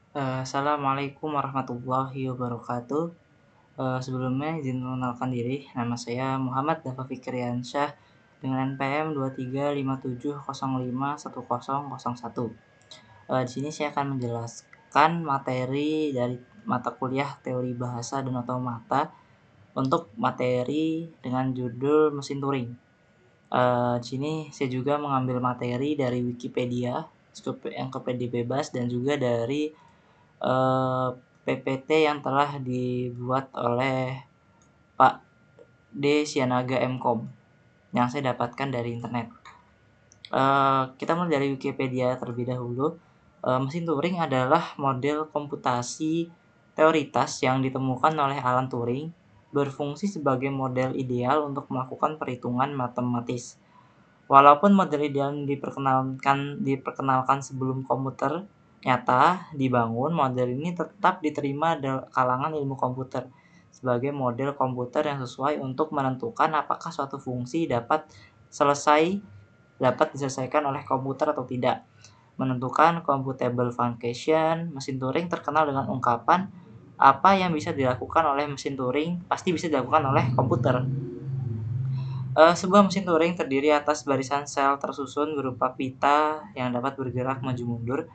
Assalamualaikum warahmatullahi wabarakatuh. Sebelumnya izin mengenalkan diri, nama saya Muhammad Dafa Fikriansyah dengan NPM 2357051001. Di sini saya akan menjelaskan materi dari mata kuliah Teori Bahasa dan Otomata untuk materi dengan judul Mesin Turing. Di sini saya juga mengambil materi dari Wikipedia, ensiklopedia bebas dan juga dari PPT yang telah dibuat oleh Pak D. Sianaga MKom yang saya dapatkan dari internet. Kita mulai dari Wikipedia terlebih dahulu. Mesin Turing adalah model komputasi teoritas yang ditemukan oleh Alan Turing, berfungsi sebagai model ideal untuk melakukan perhitungan matematis. Walaupun model ideal diperkenalkan sebelum komputer nyata dibangun, model ini tetap diterima kalangan ilmu komputer sebagai model komputer yang sesuai untuk menentukan apakah suatu fungsi dapat diselesaikan oleh komputer atau tidak. Menentukan computable function, mesin Turing terkenal dengan ungkapan apa yang bisa dilakukan oleh mesin Turing pasti bisa dilakukan oleh komputer. Sebuah mesin Turing terdiri atas barisan sel tersusun berupa pita yang dapat bergerak maju mundur,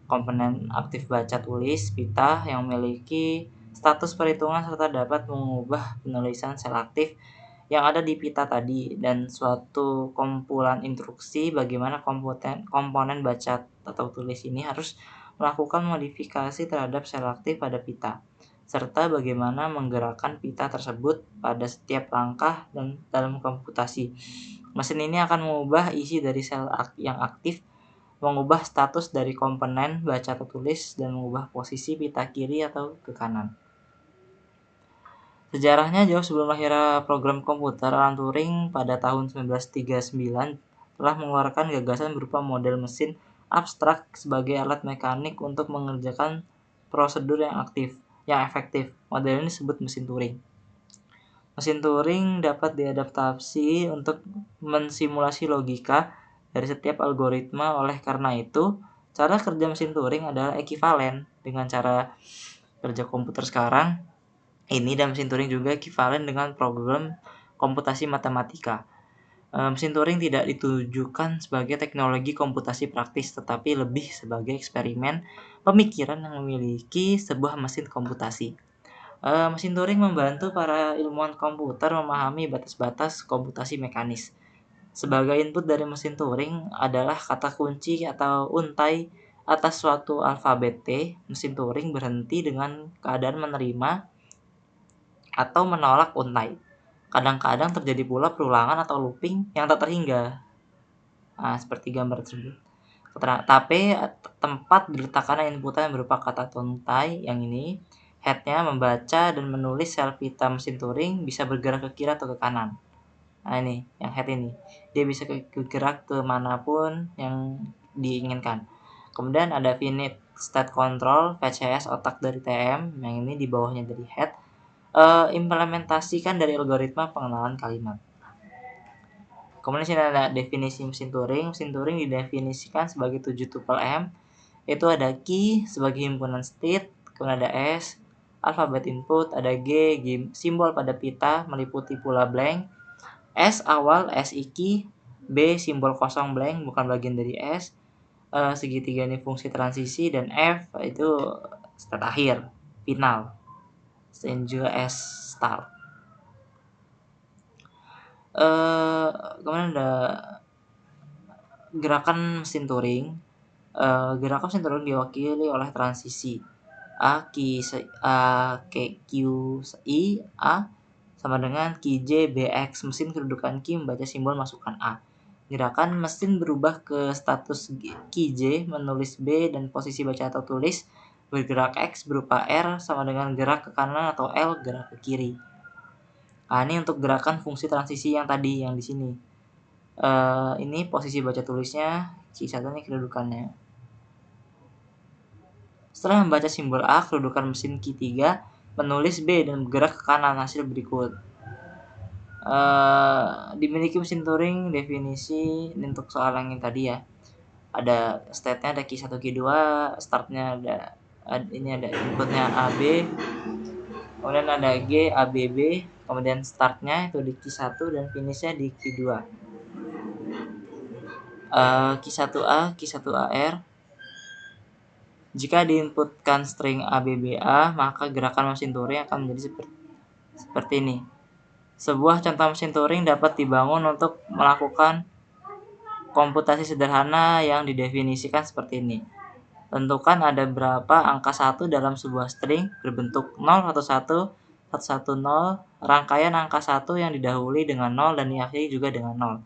komponen aktif baca tulis pita yang memiliki status perhitungan serta dapat mengubah penulisan sel aktif yang ada di pita tadi, dan suatu kumpulan instruksi bagaimana komponen baca atau tulis ini harus melakukan modifikasi terhadap sel aktif pada pita, serta bagaimana menggerakkan pita tersebut pada setiap langkah dan dalam komputasi. Mesin ini akan mengubah isi dari sel yang aktif, mengubah status dari komponen baca atau tulis, dan mengubah posisi pita kiri atau ke kanan. Sejarahnya jauh sebelum lahirnya program komputer, Alan Turing pada tahun 1939 telah mengeluarkan gagasan berupa model mesin abstrak sebagai alat mekanik untuk mengerjakan prosedur yang efektif. Model ini disebut mesin Turing. Mesin Turing dapat diadaptasi untuk mensimulasi logika dari setiap algoritma. Oleh karena itu, cara kerja mesin Turing adalah ekivalen dengan cara kerja komputer sekarang ini, dan mesin Turing juga ekivalen dengan program komputasi matematika. Mesin Turing tidak ditujukan sebagai teknologi komputasi praktis, tetapi lebih sebagai eksperimen pemikiran yang memiliki sebuah mesin komputasi. Mesin Turing membantu para ilmuwan komputer memahami batas-batas komputasi mekanis. Sebagai input dari mesin Turing adalah kata kunci atau untai atas suatu alfabet T. Mesin Turing berhenti dengan keadaan menerima atau menolak untai. Kadang-kadang terjadi pula perulangan atau looping yang tak terhingga. Seperti gambar tersebut. Tapi tempat diletakkan inputan yang berupa kata untai yang ini, head-nya membaca dan menulis sel pita mesin Turing bisa bergerak ke kiri atau ke kanan. Ini, yang head ini. Dia bisa bergerak ke manapun yang diinginkan. Kemudian ada finite state control, VCS, otak dari TM, yang ini di bawahnya dari head. Implementasikan dari algoritma pengenalan kalimat. Kemudian sini ada definisi mesin Turing. Mesin Turing didefinisikan sebagai 7 tuple M. Itu ada key sebagai himpunan state, kemudian ada S, alfabet input, ada G, simbol pada pita meliputi pula blank, S awal, S key, B simbol kosong blank bukan bagian dari S, segitiga ini fungsi transisi, dan F itu state akhir, final. Dan juga S start. Kemudian ada gerakan mesin Turing. Gerakan mesin Turing diwakili oleh transisi A Q I A sama dengan Q J B X. Mesin kedudukan Q membaca simbol masukkan A. Gerakan mesin berubah ke status Q J menulis B, dan posisi baca atau tulis bergerak X berupa R sama dengan gerak ke kanan atau L gerak ke kiri. Ini untuk gerakan fungsi transisi yang tadi yang di sini. Ini posisi baca tulisnya, Q1 ini kedudukannya. Setelah membaca simbol A, kedudukan mesin Q3 menulis B dan bergerak ke kanan, hasil berikut. Dimiliki mesin Turing definisi ini untuk soal yang tadi ya. Ada state-nya, ada Q1, Q2, startnya ada Ini ada inputnya AB, kemudian ada G, ABB, kemudian startnya itu di Q1 dan finishnya di Q2. Q1A, Q1AR. Jika diinputkan string ABBA, maka gerakan mesin Turing akan menjadi seperti ini. Sebuah contoh mesin Turing dapat dibangun untuk melakukan komputasi sederhana yang didefinisikan seperti ini. Tentukan ada berapa angka 1 dalam sebuah string berbentuk 0, 1, 1, 1, 1, 0, rangkaian angka 1 yang didahului dengan 0 dan diakhiri juga dengan 0.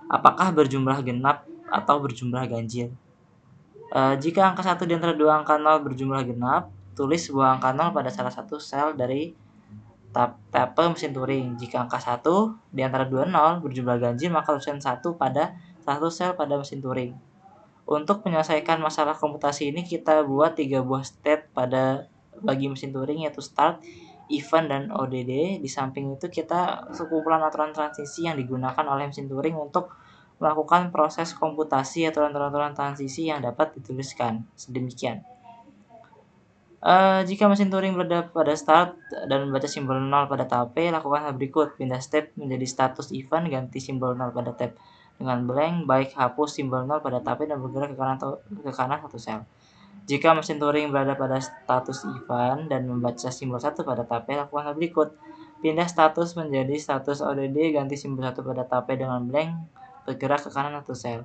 Apakah berjumlah genap atau berjumlah ganjil? Jika angka 1 di antara dua angka 0 berjumlah genap, tulis sebuah angka 0 pada salah satu sel dari tabel mesin Turing. Jika angka 1 di antara dua 0 berjumlah ganjil, maka tuliskan 1 pada satu sel pada mesin Turing. Untuk menyelesaikan masalah komputasi ini, kita buat 3 buah state bagi mesin Turing, yaitu start, event, dan ODD. Di samping itu, kita sekumpulan aturan transisi yang digunakan oleh mesin Turing untuk melakukan proses komputasi aturan-aturan transisi yang dapat dituliskan sedemikian. Jika mesin Turing berada pada start dan membaca simbol 0 pada tab, lakukan hal berikut. Pindah state menjadi status event, ganti simbol 0 pada tab dengan blank, baik hapus simbol 0 pada tab dan bergerak ke kanan satu sel. Jika mesin Turing berada pada status event dan membaca simbol 1 pada tab, lakukan hal berikut. Pindah status menjadi status ODD, ganti simbol 1 pada tab dengan blank, bergerak ke kanan satu sel.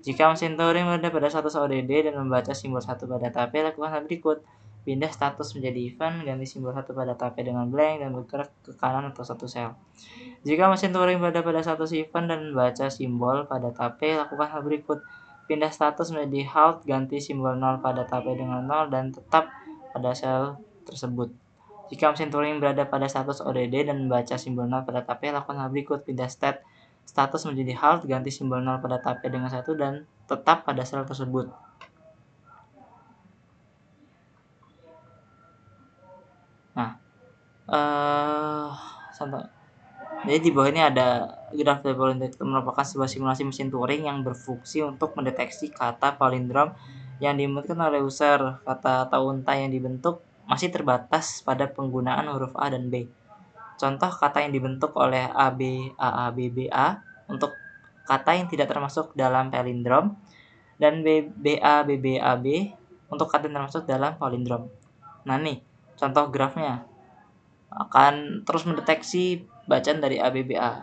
Jika mesin Turing berada pada status ODD dan membaca simbol 1 pada tab, lakukan hal berikut. Pindah status menjadi event, ganti simbol 1 pada tab dengan blank, dan bergerak ke kanan atau satu sel. Jika mesin Turing berada pada status event dan membaca simbol pada tab, lakukan hal berikut. Pindah status menjadi halt, ganti simbol 0 pada tab dengan 0, dan tetap pada sel tersebut. Jika mesin Turing berada pada status ODD dan membaca simbol 0 pada tab, lakukan hal berikut. Pindah status menjadi halt, ganti simbol 0 pada tab dengan 1, dan tetap pada sel tersebut. Nah, jadi di bawah ini ada graf dari palindrom, merupakan sebuah simulasi mesin Turing yang berfungsi untuk mendeteksi kata palindrom yang diinputkan oleh user. Kata atau unta yang dibentuk masih terbatas pada penggunaan huruf A dan B. Contoh kata yang dibentuk oleh AABBA untuk kata yang tidak termasuk dalam palindrom, dan BABBAB untuk kata yang termasuk dalam palindrom. Nah, nih contoh grafnya akan terus mendeteksi bacaan dari ABBA.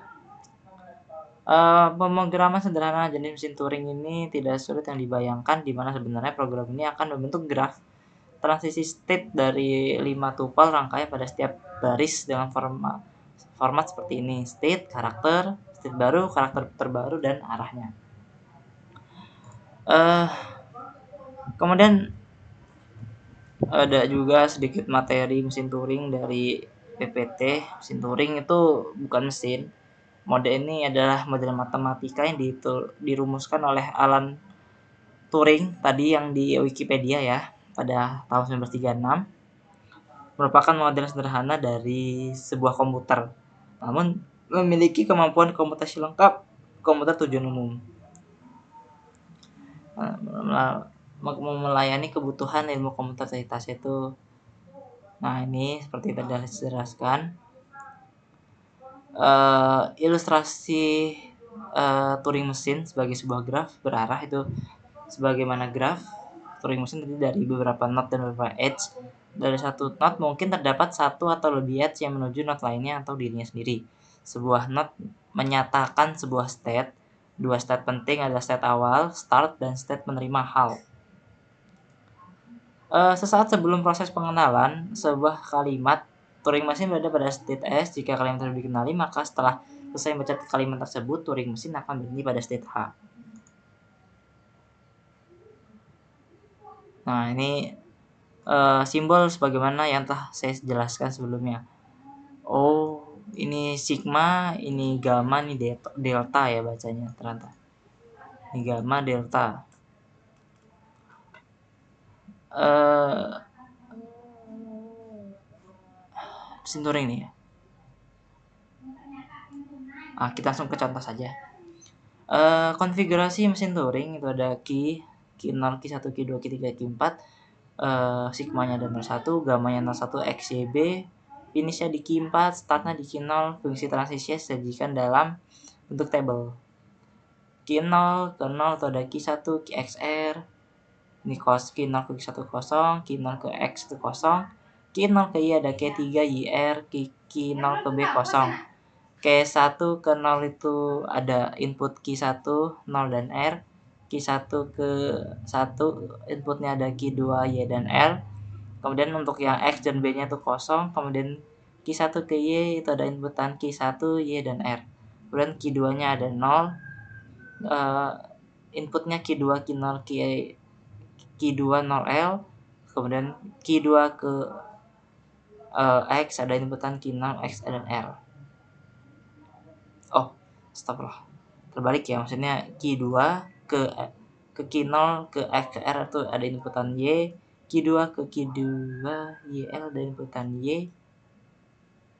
Pemrograman sederhana jenis mesin Turing ini tidak sulit yang dibayangkan, di mana sebenarnya program ini akan membentuk graf transisi state dari 5 tupel rangkaian pada setiap baris dengan format seperti ini: state, karakter, state baru, karakter terbaru, dan arahnya. Kemudian ada juga sedikit materi mesin Turing dari PPT. Mesin Turing itu bukan mesin. Model ini adalah model matematika yang dirumuskan oleh Alan Turing tadi yang di Wikipedia ya, pada tahun 1936. Merupakan model sederhana dari sebuah komputer, namun memiliki kemampuan komputasi lengkap, komputer tujuan umum. Melayani kebutuhan ilmu komputasitas itu. Nah, ini seperti tadi dijelaskan. Ilustrasi Turing mesin sebagai sebuah graf berarah itu sebagaimana graf Turing mesin terdiri dari beberapa node dan beberapa edge. Dari satu node mungkin terdapat satu atau lebih edge yang menuju node lainnya atau dirinya sendiri. Sebuah node menyatakan sebuah state. Dua state penting adalah state awal, start, dan state menerima halt. Sesaat sebelum proses pengenalan sebuah kalimat, Turing mesin berada pada state S. Jika kalimat tersebut dikenali, maka setelah selesai membaca kalimat tersebut, Turing mesin akan berhenti pada state H. Nah, ini simbol sebagaimana yang telah saya jelaskan sebelumnya. Oh, ini sigma, ini gamma, ini delta ya bacanya ternyata. Ini gamma, delta. Mesin Turing nih ya. Kita langsung ke contoh saja. Konfigurasi mesin Turing itu ada key 0, key 1, key 2, key 3, key 4. sigmanya ada 01, gamanya 01 X, Y, B, finishnya di Q4, startnya di Q0, fungsi transisinya disajikan dalam bentuk tabel. Q0 ke 0 itu ada Q1, QXR, ini Q0 ke Q1 kosong, Q0 ke X itu kosong, Q0 ke Y ada Q3, YR, Q0 ke B kosong. Q1 ke 0 itu ada input Q1, 0 dan R, Q1 ke 1 inputnya ada Q2, Y dan L. Kemudian untuk yang X dan B-nya itu kosong, kemudian Q1 ke Y itu ada inputan Q1, Y dan R. Kemudian Q2-nya ada 0, inputnya Q2, Q0, Q2 0L, kemudian Q2 ke X ada inputan Q0, X dan R. Oh, stop lah. Terbalik ya, maksudnya Q2 ke Q0 ke X ke R itu ada inputan Y, Q2 ke Q2 YL ada inputan Y,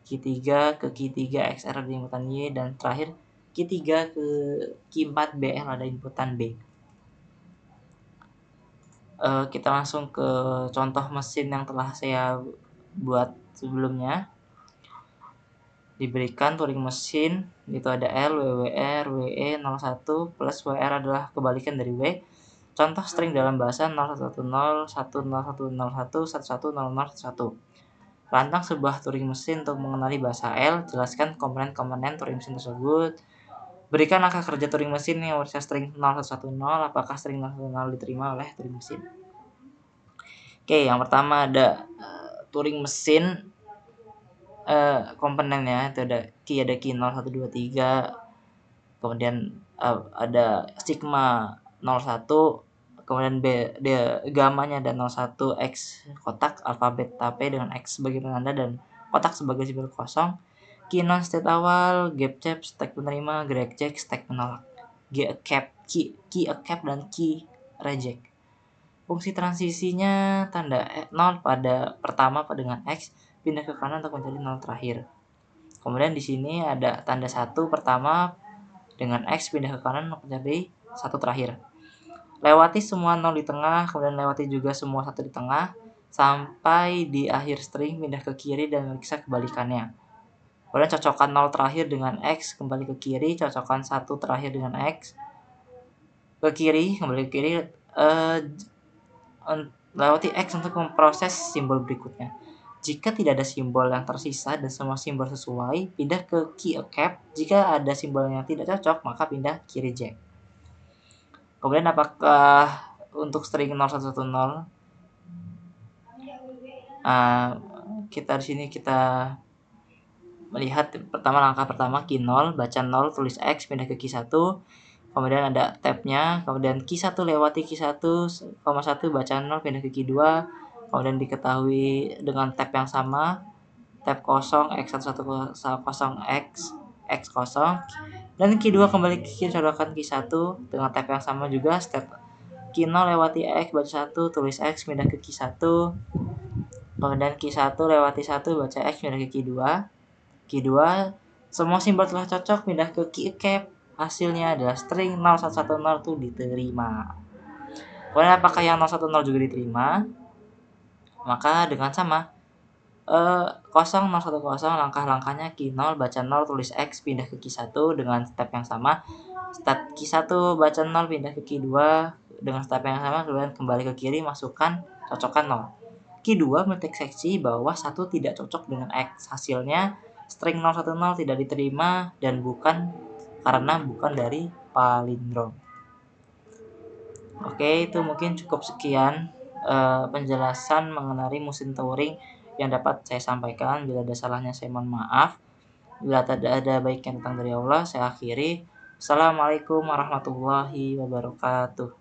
Q3 ke Q3 XR ada inputan Y, dan terakhir Q3 ke Q4 BL ada inputan B. Kita langsung ke contoh mesin yang telah saya buat sebelumnya. Diberikan Turing mesin, itu ada L, WWR, WE 01 plus WR adalah kebalikan dari W. Contoh string dalam bahasa 0110, 101101, 110011. Rancang sebuah Turing mesin untuk mengenali bahasa L, jelaskan komponen-komponen Turing mesin tersebut. Berikan angka kerja Turing mesin yang berisi string 0110, apakah string 0110 diterima oleh Turing mesin. Oke, yang pertama ada Turing mesin, komponennya itu ada key 0, 1, 2, 3, kemudian ada sigma 01, kemudian gamanya ada 01 X kotak alfabet P dengan X sebagai penanda dan kotak sebagai simbol kosong. Key non state awal, gap check, stack penerima, grep check, stack menolak, key a cap dan key reject. Fungsi transisinya tanda 0 pada pertama dengan X, pindah ke kanan untuk mencari 0 terakhir. Kemudian di sini ada tanda 1 pertama dengan X, pindah ke kanan untuk mencari 1 terakhir. Lewati semua 0 di tengah, kemudian lewati juga semua 1 di tengah, sampai di akhir string pindah ke kiri dan meriksa kebalikannya. Kemudian cocokkan 0 terakhir dengan X, kembali ke kiri, cocokkan 1 terakhir dengan X, ke kiri, kembali ke kiri, lewati X untuk memproses simbol berikutnya. Jika tidak ada simbol yang tersisa dan semua simbol sesuai, pindah ke key a cap. Jika ada simbol yang tidak cocok, maka pindah key reject. Kemudian apakah untuk string 0110, kita di sini kita melihat pertama langkah pertama key 0, baca 0, tulis X, pindah ke key 1. Kemudian ada tabnya, kemudian key 1 lewati key 1, 1 baca 0, pindah ke key 2. Kemudian diketahui dengan tab yang sama, tab kosong X1110 X kosong, dan key 2 kembali ke kiri, codokkan key 1 dengan tab yang sama juga, step key 0 lewati X, baca 1, tulis X, pindah ke key 1. Kemudian key 1 lewati 1, baca X, pindah ke key 2. Key 2, semua simbol telah cocok, pindah ke key cap. Hasilnya adalah string 0110 itu diterima. Kemudian apakah yang 010 juga diterima? Maka dengan sama 0110 langkah-langkahnya key 0, baca 0, tulis X, pindah ke key 1 dengan step yang sama. Step key 1 baca 0, pindah ke key 2 dengan step yang sama, kemudian kembali ke kiri, masukkan, cocokkan 0. Key 2 mendeteksi bahwa 1 tidak cocok dengan X. Hasilnya string 010 tidak diterima dan karena bukan dari palindrom. Oke, itu mungkin cukup sekian penjelasan mengenai mesin Turing yang dapat saya sampaikan. Bila ada salahnya saya mohon maaf. Bila ada baiknya datang dari Allah, saya akhiri. Assalamualaikum warahmatullahi wabarakatuh.